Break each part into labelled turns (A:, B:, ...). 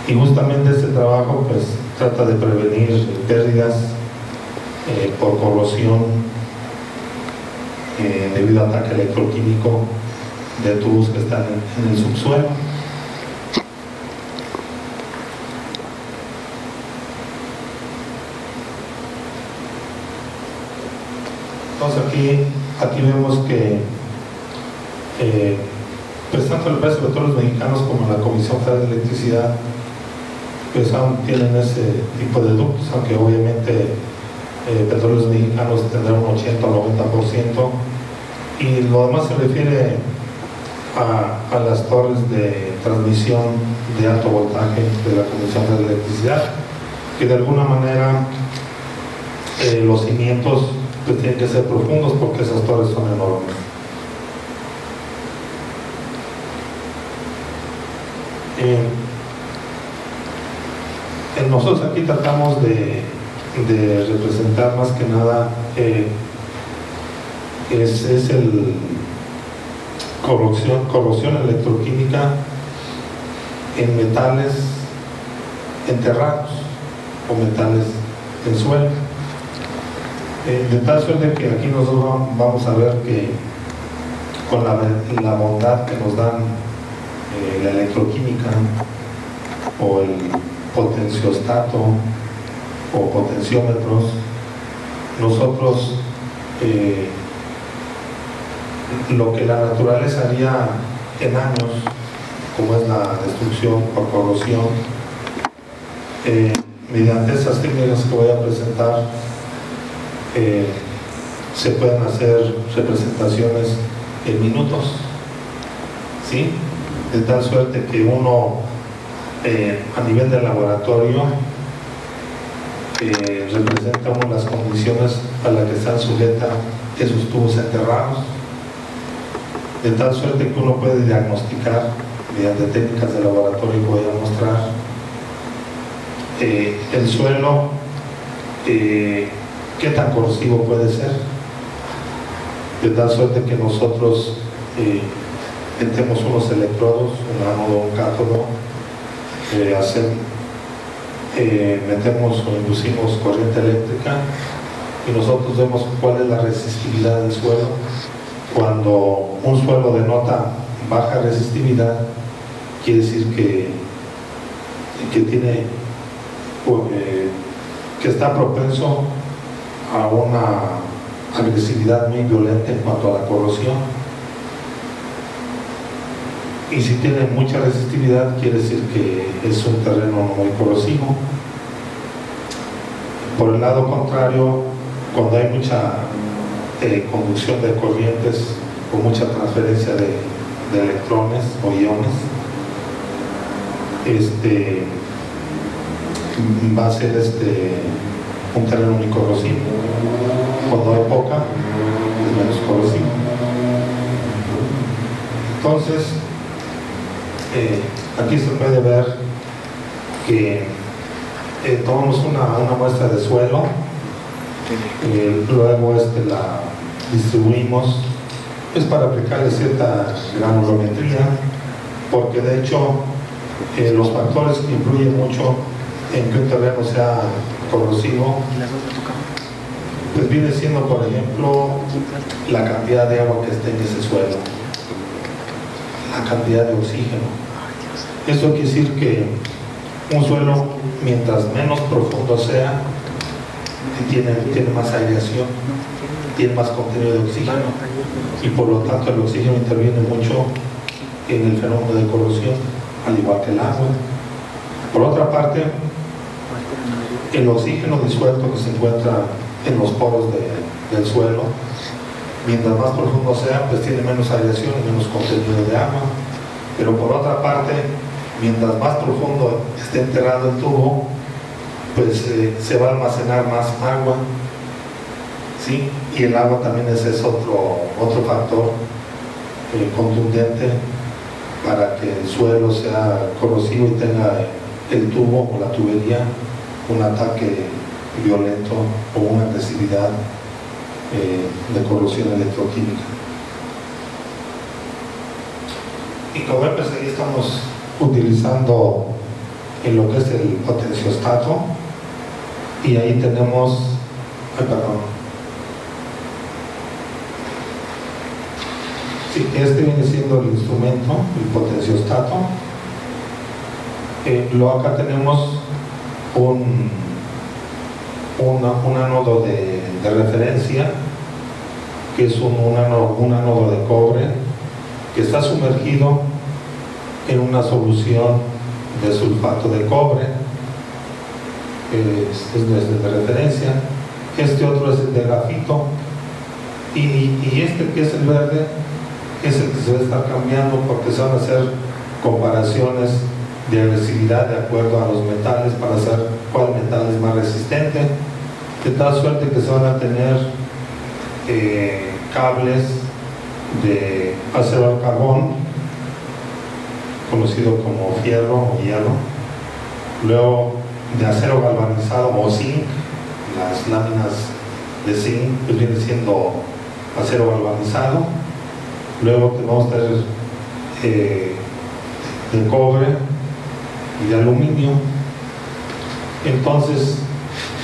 A: Y justamente este trabajo pues trata de prevenir pérdidas por corrosión debido a ataque electroquímico de tubos que están en el subsuelo. Entonces aquí vemos que pues tanto la empresa de Petróleos Mexicanos como la Comisión Federal de Electricidad pues aún tienen ese tipo de ductos, aunque obviamente Petróleos Mexicanos tendrá un 80 o 90%, y lo demás se refiere a las torres de transmisión de alto voltaje de la Comisión Federal de Electricidad, que de alguna manera los cimientos pues tienen que ser profundos porque esas torres son enormes. Nosotros aquí tratamos de representar más que nada es el corrosión electroquímica en metales enterrados o metales en suelo. De tal suerte que aquí nosotros vamos a ver que con la bondad que nos dan la electroquímica o el potenciostato o potenciómetros, nosotros lo que la naturaleza haría en años, como es la destrucción por corrosión, mediante esas técnicas que voy a presentar, se pueden hacer representaciones en minutos, ¿sí? De tal suerte que uno a nivel de laboratorio representa uno las condiciones a las que están sujetas esos tubos enterrados, de tal suerte que uno puede diagnosticar mediante técnicas de laboratorio que voy a mostrar el suelo, qué tan corrosivo puede ser, de tal suerte que nosotros metemos unos electrodos, un ánodo, un cátodo, metemos o inducimos corriente eléctrica y nosotros vemos cuál es la resistividad del suelo. Cuando un suelo denota baja resistividad, quiere decir que tiene que está propenso a una agresividad muy violenta en cuanto a la corrosión, y si tiene mucha resistividad quiere decir que es un terreno muy corrosivo. Por el lado contrario, cuando hay mucha conducción de corrientes o mucha transferencia de electrones o iones, va a ser un terreno muy corrosivo. Cuando hay poca, es menos corrosivo. Entonces, aquí se puede ver que tomamos una muestra de suelo, luego la distribuimos para aplicarle cierta granulometría, porque de hecho los factores que influyen mucho en que un terreno sea corrosivo pues viene siendo, por ejemplo, la cantidad de agua que esté en ese suelo, la cantidad de oxígeno. Esto quiere decir que un suelo, mientras menos profundo sea, tiene más aireación, tiene más contenido de oxígeno, y por lo tanto el oxígeno interviene mucho en el fenómeno de corrosión, al igual que el agua. Por otra parte, el oxígeno disuelto que se encuentra en los poros del suelo, mientras más profundo sea, pues tiene menos aireación y menos contenido de agua. Pero por otra parte, mientras más profundo esté enterrado el tubo, pues se va a almacenar más agua, ¿sí? Y el agua también es otro factor contundente para que el suelo sea corrosivo y tenga el tubo o la tubería un ataque violento o una agresividad de corrosión electroquímica. Y como ves, ahí estamos utilizando en lo que es el potenciostato, y ahí tenemos, sí, este viene siendo el instrumento, el potenciostato. Luego acá tenemos un ánodo de referencia, que es un ánodo de cobre, que está sumergido en una solución de sulfato de cobre, es de referencia. Este otro es el de grafito, y este que es el verde es el que se va a estar cambiando, porque se van a hacer comparaciones de agresividad de acuerdo a los metales para saber cuál metal es más resistente, de tal suerte que se van a tener cables de acero al carbón, conocido como fierro o hielo, luego de acero galvanizado o zinc, las láminas de zinc pues viene siendo acero galvanizado, luego vamos a tener de cobre y de aluminio. Entonces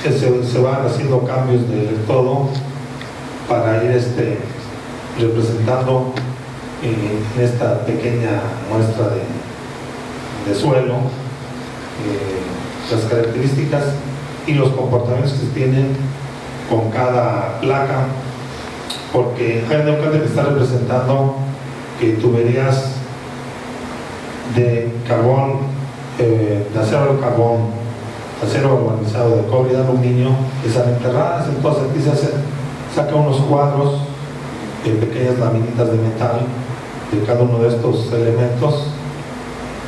A: se van haciendo cambios de todo para ir representando en esta pequeña muestra de suelo las características y los comportamientos que tienen con cada placa, porque hay una cuenta que está representando que tuberías de carbón, de acero al carbón, acero galvanizado, de cobre y de aluminio, están enterradas. Entonces aquí saca unos cuadros, pequeñas laminitas de metal de cada uno de estos elementos,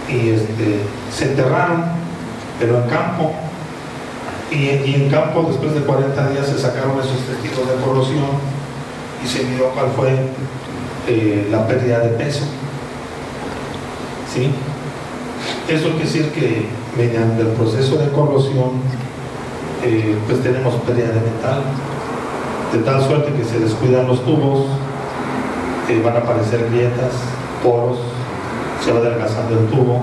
A: y se enterraron, pero en campo, y en campo después de 40 días se sacaron esos testigos de corrosión y se midió cuál fue la pérdida de peso, ¿sí? Eso quiere decir que mediante el proceso de corrosión pues tenemos pérdida de metal, de tal suerte que se descuidan los tubos, van a aparecer grietas, poros, se va adelgazando el tubo,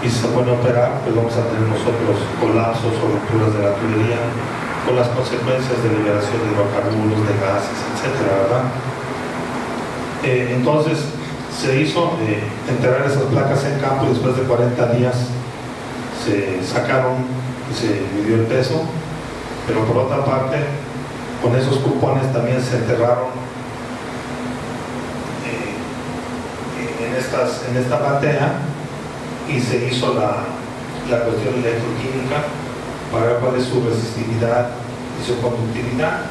A: y si se pone a operar, pues vamos a tener nosotros colapsos o rupturas de la tubería, con las consecuencias de liberación de hidrocarburos, de gases, etcétera, ¿verdad? Entonces se hizo enterrar esas placas en campo, y después de 40 días se sacaron y se midió el peso, pero por otra parte con esos cupones también se enterraron en esta batea, y se hizo la cuestión electroquímica para ver cuál es su resistividad y su conductividad.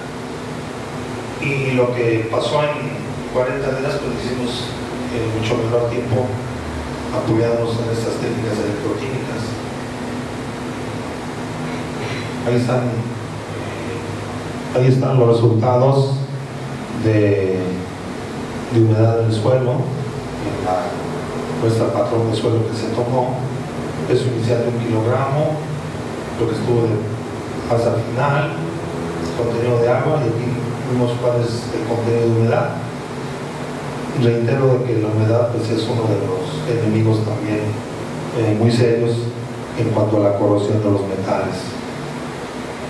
A: Y lo que pasó en 40 días, pues hicimos en mucho menor tiempo, apoyándonos en estas técnicas electroquímicas. Ahí están los resultados de humedad en el suelo, en la muestra patrón de suelo que se tomó, peso inicial de 1 kilogramo, lo que estuvo de masa final, contenido de agua, y aquí vimos cuál es el contenido de humedad. Reitero de que la humedad pues es uno de los enemigos también muy serios en cuanto a la corrosión de los metales.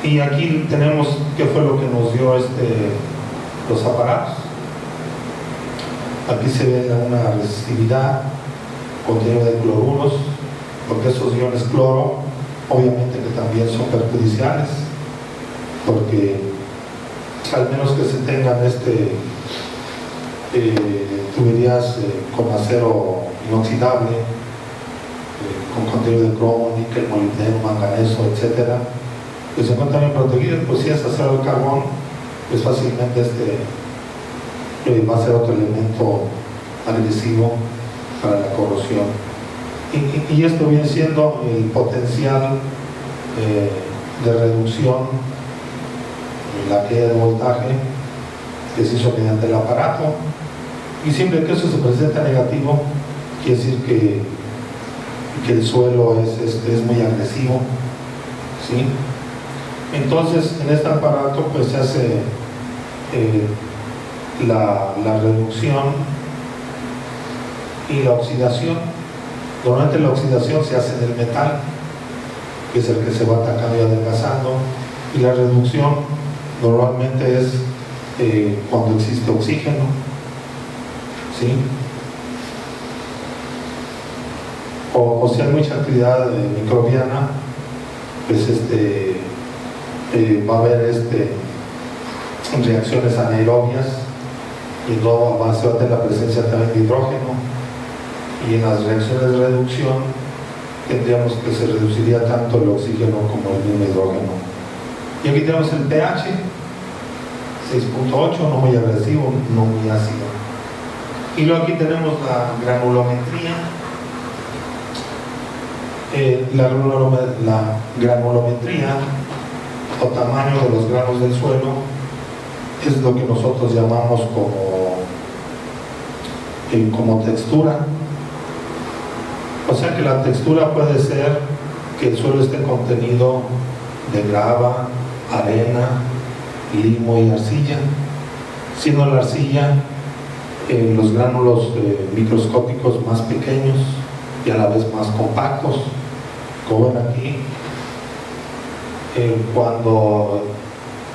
A: Y aquí tenemos qué fue lo que nos dio los aparatos. Aquí se ve una resistividad, contenido de cloruros, porque esos iones cloro obviamente que también son perjudiciales, porque al menos que se tengan tuberías con acero inoxidable, con contenido de cromo, níquel, molibdeno, manganeso, etcétera, que se encuentran bien protegidos. Pues si es acero al carbón, pues fácilmente va a ser otro elemento agresivo para la corrosión. Y esto viene siendo el potencial de reducción, la caída de voltaje que se hizo mediante el aparato. Y siempre que eso se presenta negativo, quiere decir que el suelo es muy agresivo, ¿sí? Entonces en este aparato pues se hace la reducción y la oxidación. Normalmente la oxidación se hace en el metal, que es el que se va atacando y adelgazando, y la reducción normalmente es cuando existe oxígeno, ¿sí? O si hay mucha actividad microbiana, pues va a haber reacciones anaerobias, y no va a tener la presencia también de hidrógeno, y en las reacciones de reducción tendríamos que se reduciría tanto el oxígeno como el mismo hidrógeno. Y aquí tenemos el pH 6.8, no muy agresivo, no muy ácido. Y luego aquí tenemos la granulometría. La granulometría o tamaño de los granos del suelo es lo que nosotros llamamos como textura. O sea que la textura puede ser que el suelo esté contenido de grava, arena, limo y arcilla, siendo la arcilla los gránulos microscópicos más pequeños y a la vez más compactos, como ven aquí. Cuando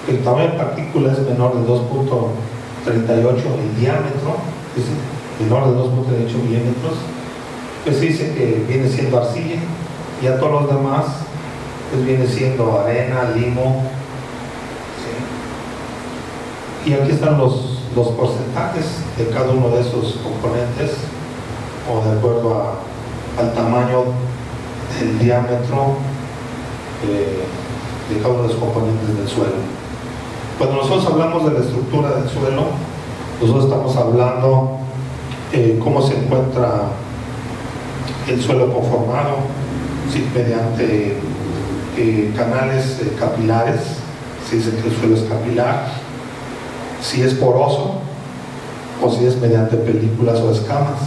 A: el tamaño de partícula es menor de 2.38 en diámetro, es menor de 2.38 milímetros, pues se dice que viene siendo arcilla, y a todos los demás pues viene siendo arena, limo, ¿sí? Y aquí están los porcentajes de cada uno de esos componentes, o de acuerdo al tamaño del diámetro de cada uno de los componentes del suelo. Cuando nosotros hablamos de la estructura del suelo, nosotros estamos hablando cómo se encuentra el suelo conformado, ¿sí? Mediante canales capilares. Se dice que el suelo es capilar, si es poroso o si es mediante películas o escamas.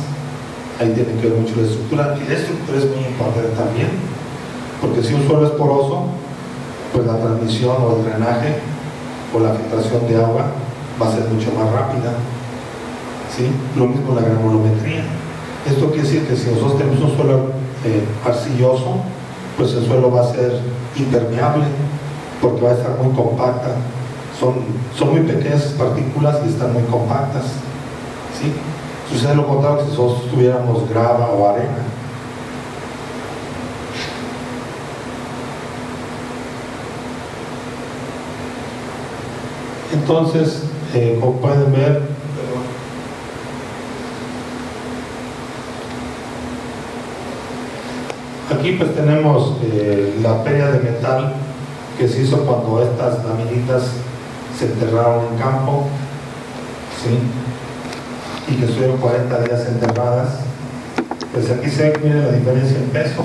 A: Ahí tiene que ver mucho la estructura, y la estructura es muy importante también, porque si un suelo es poroso, pues la transmisión o el drenaje o la filtración de agua va a ser mucho más rápida, ¿sí? Lo mismo la granulometría. Esto quiere decir que si nosotros tenemos un suelo arcilloso, pues el suelo va a ser impermeable, porque va a estar muy compacta. Son muy pequeñas partículas y están muy compactas, ¿sí? Sucede lo contrario que si nosotros tuviéramos grava o arena. Entonces, como pueden ver, aquí pues tenemos la pérdida de metal que se hizo cuando estas laminitas se enterraron en campo, ¿sí? Y que estuvieron 40 días enterradas. Pues aquí se ve, miren la diferencia en peso.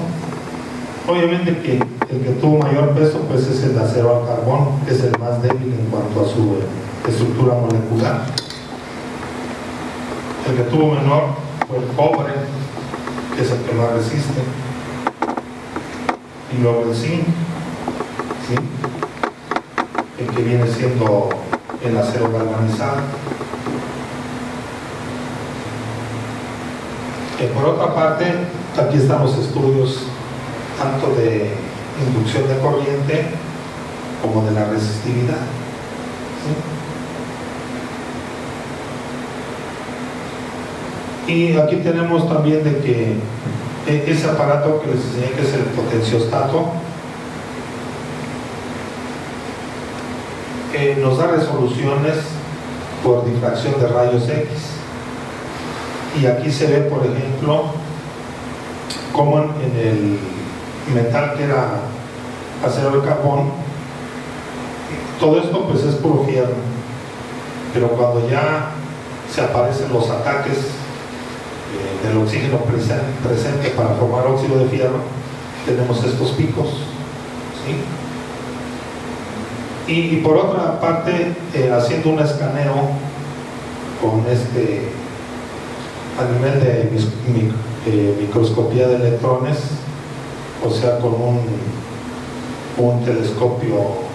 A: Obviamente que el que tuvo mayor peso pues es el acero al carbón, que es el más débil en cuanto a su estructura molecular. El que tuvo menor fue el cobre, que es el que más resiste, y luego el zinc, ¿sí? El que viene siendo el acero galvanizado. Por otra parte, aquí están los estudios tanto de inducción de corriente como de la resistividad, ¿sí? Y aquí tenemos también de que ese aparato que les enseñé, que es el potenciostato, nos da resoluciones por difracción de rayos X. Y aquí se ve, por ejemplo, como en el metal que era acero de carbón, todo esto pues es puro fierro, pero cuando ya se aparecen los ataques del oxígeno presente para formar óxido de fierro, tenemos estos picos, ¿sí? Y por otra parte, haciendo un escaneo con a nivel de microscopía de electrones, o sea, con un telescopio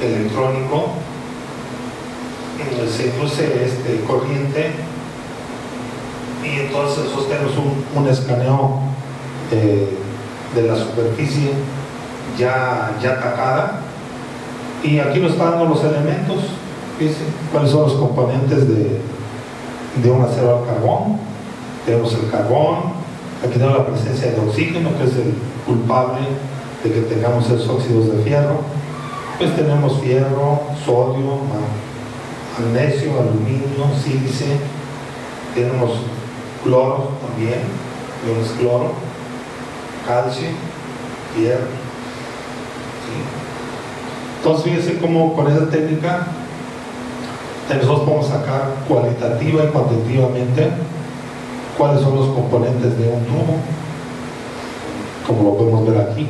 A: electrónico, se induce corriente, y entonces sostenemos un escaneo de la superficie ya tacada, y aquí nos está dando los elementos. Fíjense cuáles son los componentes de un acero al carbón. Tenemos el carbón, aquí tenemos la presencia de oxígeno, que es el culpable de que tengamos esos óxidos de fierro. Pues tenemos fierro, sodio, magnesio, aluminio, sílice, tenemos cloro también, iones cloro, calcio, hierro. ¿Sí? Entonces fíjense cómo con esa técnica nosotros podemos sacar cualitativa y cuantitativamente cuáles son los componentes de un tubo, como lo podemos ver aquí.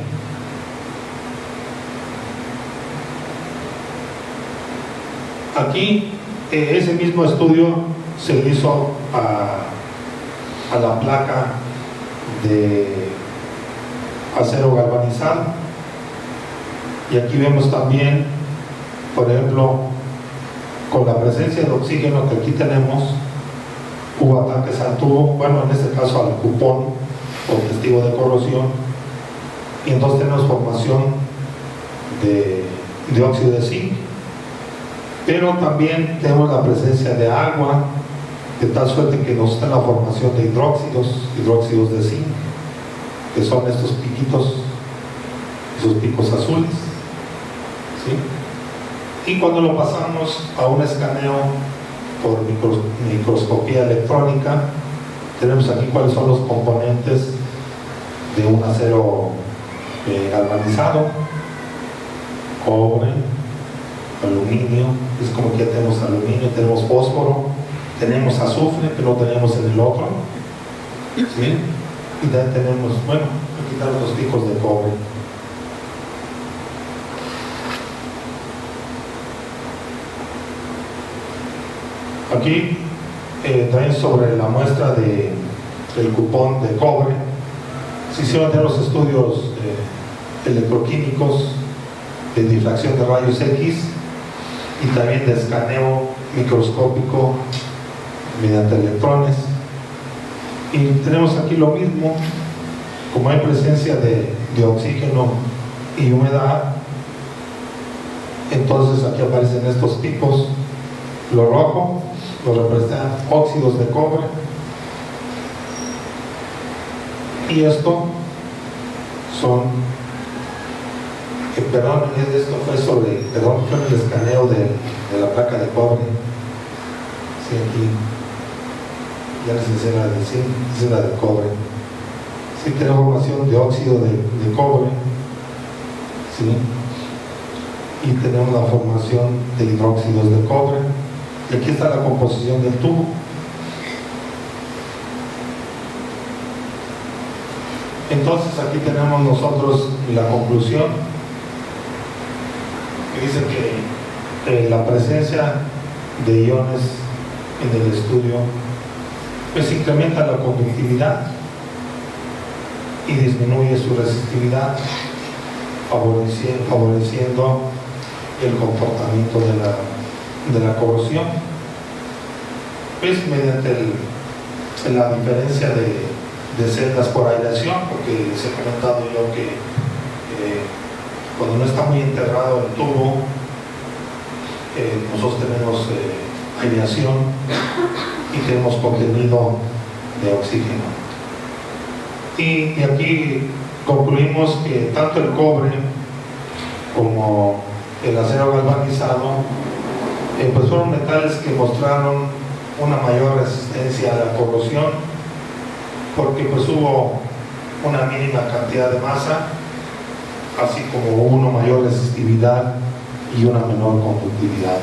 A: Aquí ese mismo estudio se le hizo a la placa de acero galvanizado, y aquí vemos también, por ejemplo, con la presencia de oxígeno que aquí tenemos, hubo ataques al tubo, bueno, en este caso al cupón o testigo de corrosión, y entonces tenemos formación de óxido de zinc, pero también tenemos la presencia de agua, de tal suerte que nos está la formación de hidróxidos de zinc, que son estos piquitos, esos picos azules, ¿sí? Y cuando lo pasamos a un escaneo por microscopía electrónica, tenemos aquí cuáles son los componentes de un acero galvanizado: cobre, aluminio, es como que ya tenemos aluminio, tenemos fósforo, tenemos azufre, que no tenemos en el otro, ¿sí? Y también tenemos, bueno, aquí están los picos de cobre. Aquí también sobre la muestra del cupón de cobre se hicieron los estudios electroquímicos de difracción de rayos X y también de escaneo microscópico mediante electrones, y tenemos aquí lo mismo. Como hay presencia de oxígeno y humedad, entonces aquí aparecen estos picos. Lo rojo lo representan óxidos de cobre, y esto son esto fue sobre el escaneo de la placa de cobre. Sí, aquí ya les enseñé la de zinc, es la de cobre. Sí, tenemos formación de óxido de cobre, ¿sí? Y tenemos la formación de hidróxidos de cobre. Y aquí está la composición del tubo. Entonces aquí tenemos nosotros la conclusión, que dice que la presencia de iones en el estudio pues incrementa la conductividad y disminuye su resistividad, favoreciendo el comportamiento de la corrosión, pues mediante la diferencia de celdas por aireación, porque les he comentado yo que cuando no está muy enterrado el tubo, nosotros tenemos aireación y tenemos contenido de oxígeno. Y aquí concluimos que tanto el cobre como el acero galvanizado pues fueron metales que mostraron una mayor resistencia a la corrosión, porque pues hubo una mínima cantidad de masa, así como una mayor resistividad y una menor conductividad.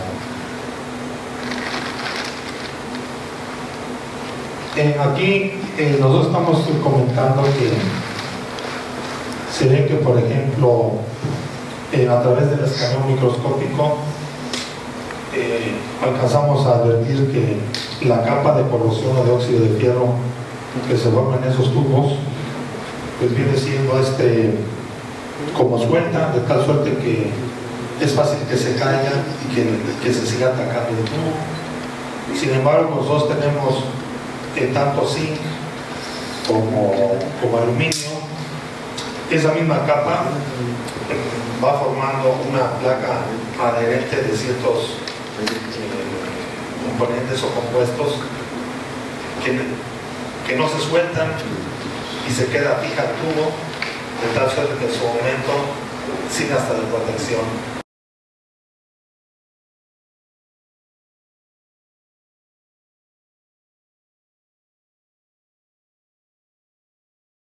A: Aquí nosotros estamos comentando que se ve que, por ejemplo, a través del escaneo microscópico alcanzamos a advertir que la capa de corrosión o de óxido de fierro que se forma en esos tubos pues viene siendo como suelta, de tal suerte que es fácil que se caiga y que se siga atacando el tubo. Sin embargo, nosotros tenemos tanto zinc como aluminio Esa misma capa va formando una placa adherente de ciertos componentes o compuestos que no se sueltan y se queda fija el tubo, de tal suerte que en su momento sirve hasta de protección.